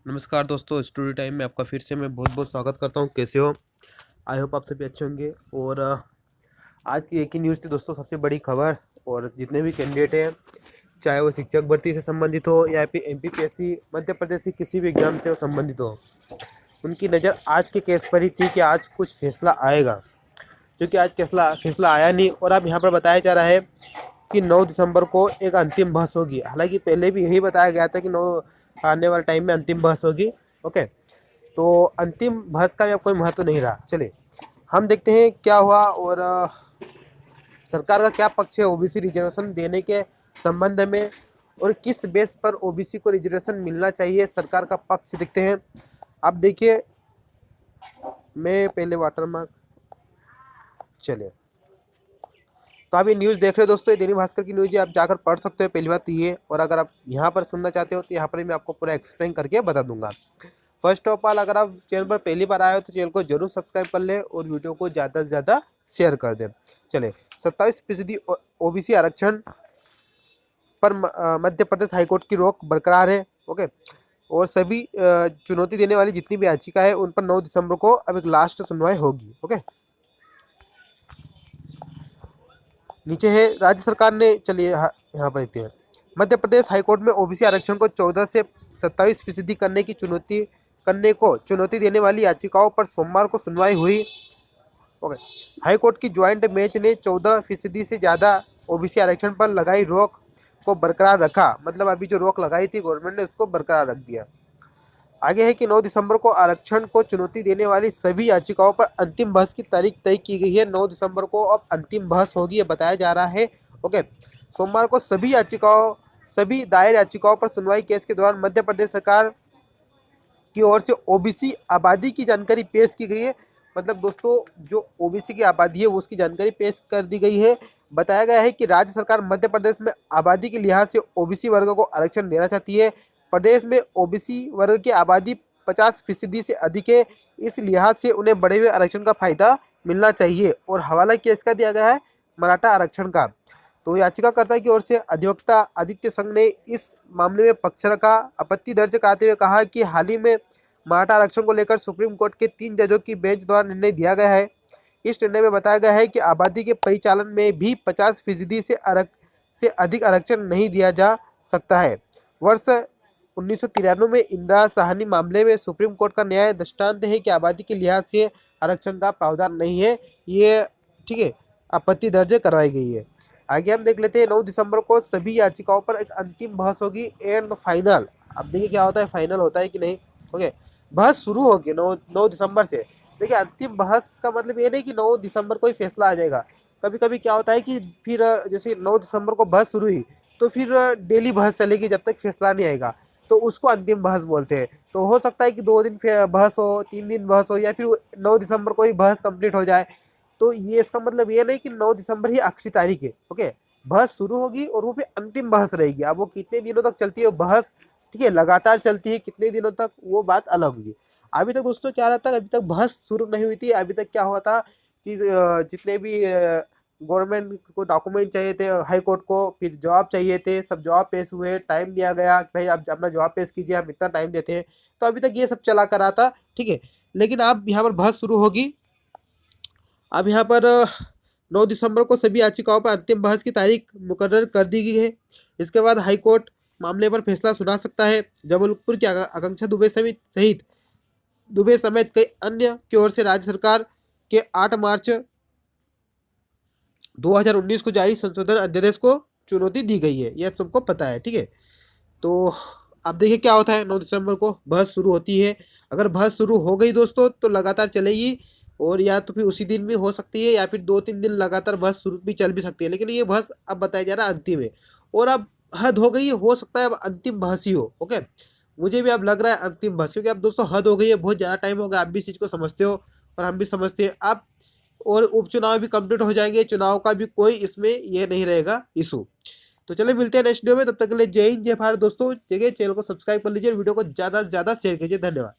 नमस्कार दोस्तों, story time में आपका फिर से मैं बहुत बहुत स्वागत करता हूँ। कैसे हो? आई होप आप सभी अच्छे होंगे। और आज की एक ही न्यूज़ थी दोस्तों, सबसे बड़ी खबर। और जितने भी कैंडिडेट हैं, चाहे वो शिक्षक भर्ती से संबंधित हो या फिर एमपीपीएससी मध्य प्रदेश की किसी भी एग्जाम से वो संबंधित हो, उनकी नज़र आज के केस पर ही थी कि आज कुछ फैसला आएगा। क्योंकि आज फैसला फैसला आया नहीं। और अब यहाँ पर बताया जा रहा है कि 9 दिसंबर को एक अंतिम बहस होगी। हालांकि पहले भी यही बताया गया था कि 9 आने वाले टाइम में अंतिम बहस होगी। ओके, तो अंतिम बहस का भी अब कोई महत्व नहीं रहा। चलिए हम देखते हैं क्या हुआ और सरकार का क्या पक्ष है ओबीसी रिजर्वेशन देने के संबंध में, और किस बेस पर ओबीसी को रिजर्वेशन मिलना चाहिए। सरकार का पक्ष देखते हैं। आप देखिए, मैं पहले वाटरमार्क, चलिए, तो आप ये न्यूज़ देख रहे हो दोस्तों, ये दैनिक भास्कर की न्यूज़ है, आप जाकर पढ़ सकते हो। पहली बात तो ये, और अगर आप यहाँ पर सुनना चाहते हो तो यहाँ पर मैं आपको पूरा एक्सप्लेन करके बता दूंगा। फर्स्ट ऑफ ऑल, अगर आप चैनल पर पहली बार आए हो तो चैनल को जरूर सब्सक्राइब कर लें और वीडियो को ज़्यादा से ज़्यादा शेयर कर दें। चले, 27% ओबीसी आरक्षण पर मध्य प्रदेश हाईकोर्ट की रोक बरकरार है। ओके, और सभी चुनौती देने वाली जितनी भी याचिका है उन पर 9 दिसंबर को अब एक लास्ट सुनवाई होगी। ओके, नीचे है राज्य सरकार ने, चलिए यहाँ पर देखते हैं। मध्य प्रदेश हाईकोर्ट में ओबीसी आरक्षण को 14 से 27% करने को चुनौती देने वाली याचिकाओं पर सोमवार को सुनवाई हुई। ओके, हाईकोर्ट की ज्वाइंट बेंच ने 14% से ज़्यादा ओबीसी आरक्षण पर लगाई रोक को बरकरार रखा। मतलब अभी जो रोक लगाई थी गवर्नमेंट ने, उसको बरकरार रख दिया। आगे है कि 9 दिसंबर को आरक्षण को चुनौती देने वाली सभी याचिकाओं पर अंतिम बहस की तारीख तय की गई है। 9 दिसंबर को अब अंतिम बहस होगी, ये बताया जा रहा है। ओके, सोमवार को सभी दायर याचिकाओं पर सुनवाई केस के दौरान मध्य प्रदेश सरकार की ओर से ओबीसी आबादी की जानकारी पेश की गई है। मतलब दोस्तों, जो ओबीसी की आबादी है वो उसकी जानकारी पेश कर दी गई है। बताया गया है कि राज्य सरकार मध्य प्रदेश में आबादी के लिहाज से ओबीसी वर्ग को आरक्षण देना चाहती है। प्रदेश में ओबीसी वर्ग की आबादी 50% से अधिक है। इस लिहाज से उन्हें बढ़े हुए आरक्षण का फायदा मिलना चाहिए। और हवाला केस का दिया गया है मराठा आरक्षण का। तो याचिकाकर्ता की ओर से अधिवक्ता आदित्य संघ ने इस मामले में पक्ष रखा। आपत्ति दर्ज कराते हुए कहा कि हाल ही में मराठा आरक्षण को लेकर सुप्रीम कोर्ट के 3 जजों की बेंच द्वारा निर्णय दिया गया है। इस निर्णय में बताया गया है कि आबादी के परिचालन में भी 50% से अधिक आरक्षण नहीं दिया जा सकता है। वर्ष 1993 में इंदिरा साहनी मामले में सुप्रीम कोर्ट का न्याय दृष्टांत है कि आबादी के लिहाज से आरक्षण का प्रावधान नहीं है। ये ठीक है, आपत्ति दर्ज करवाई गई है। आगे हम देख लेते हैं। 9 दिसंबर को सभी याचिकाओं पर एक अंतिम बहस होगी एंड फाइनल। अब देखिए क्या होता है, फाइनल होता है कि नहीं। ओके, बहस शुरू होगी 9 दिसंबर से। देखिए, अंतिम बहस का मतलब ये नहीं कि 9 दिसंबर को ही फैसला आ जाएगा। कभी कभी क्या होता है कि फिर जैसे 9 दिसंबर को बहस शुरू हुई तो फिर डेली बहस चलेगी जब तक फैसला नहीं आएगा, तो उसको अंतिम बहस बोलते हैं। तो हो सकता है कि 2 दिन बहस हो, 3 दिन बहस हो, या फिर 9 दिसंबर को ही बहस कंप्लीट हो जाए। तो ये इसका मतलब ये नहीं कि 9 दिसंबर ही आखिरी तारीख है। ओके, बहस शुरू होगी और वो फिर अंतिम बहस रहेगी। अब वो कितने दिनों तक चलती है बहस, ठीक है, लगातार चलती है कितने दिनों तक, वो बात अलग होगी। अभी तक दोस्तों क्या रहा था, अभी तक बहस शुरू नहीं हुई थी। अभी तक क्या हुआ था कि जितने भी गवर्नमेंट को डॉक्यूमेंट चाहिए थे हाई कोर्ट को, फिर जवाब चाहिए थे, सब जवाब पेश हुए, टाइम दिया गया कि भाई आप अपना जवाब पेश कीजिए, हम इतना टाइम देते हैं। तो अभी तक ये सब चला कर रहा था, ठीक है। लेकिन अब यहाँ पर बहस शुरू होगी। अब यहाँ पर 9 दिसंबर को सभी याचिकाओं पर अंतिम बहस की तारीख मुकर्रर कर दी गई है। इसके बाद हाईकोर्ट मामले पर फैसला सुना सकता है। जबलपुर की आकांक्षा दुबे समेत कई अन्य की ओर से राज्य सरकार के 8 मार्च 2019 को जारी संशोधन अध्यादेश को चुनौती दी गई है। यह सबको पता है, ठीक है। तो अब देखिए क्या होता है। 9 दिसंबर को बहस शुरू होती है। अगर बहस शुरू हो गई दोस्तों तो लगातार चलेगी, और या तो फिर उसी दिन भी हो सकती है या फिर 2-3 दिन लगातार बहस शुरू भी चल भी सकती है। लेकिन ये बहस अब बताया जा रहा है अंतिम है, और अब हद हो गई है। हो सकता है अब अंतिम बहस ही हो। ओके, मुझे भी अब लग रहा है अंतिम बहस, क्योंकि अब दोस्तों हद हो गई है, बहुत ज़्यादा टाइम हो गया। आप भी इस चीज़ को समझते हो और हम भी समझते हैं। अब और उपचुनाव भी कंप्लीट हो जाएंगे, चुनाव का भी कोई इसमें ये नहीं रहेगा इशू। तो चलिए मिलते हैं नेक्स्ट वीडियो में, तब तक के लिए जय हिंद जय भारत दोस्तों। देखिए, चैनल को सब्सक्राइब कर लीजिए, वीडियो को ज़्यादा से ज़्यादा शेयर कीजिए। धन्यवाद।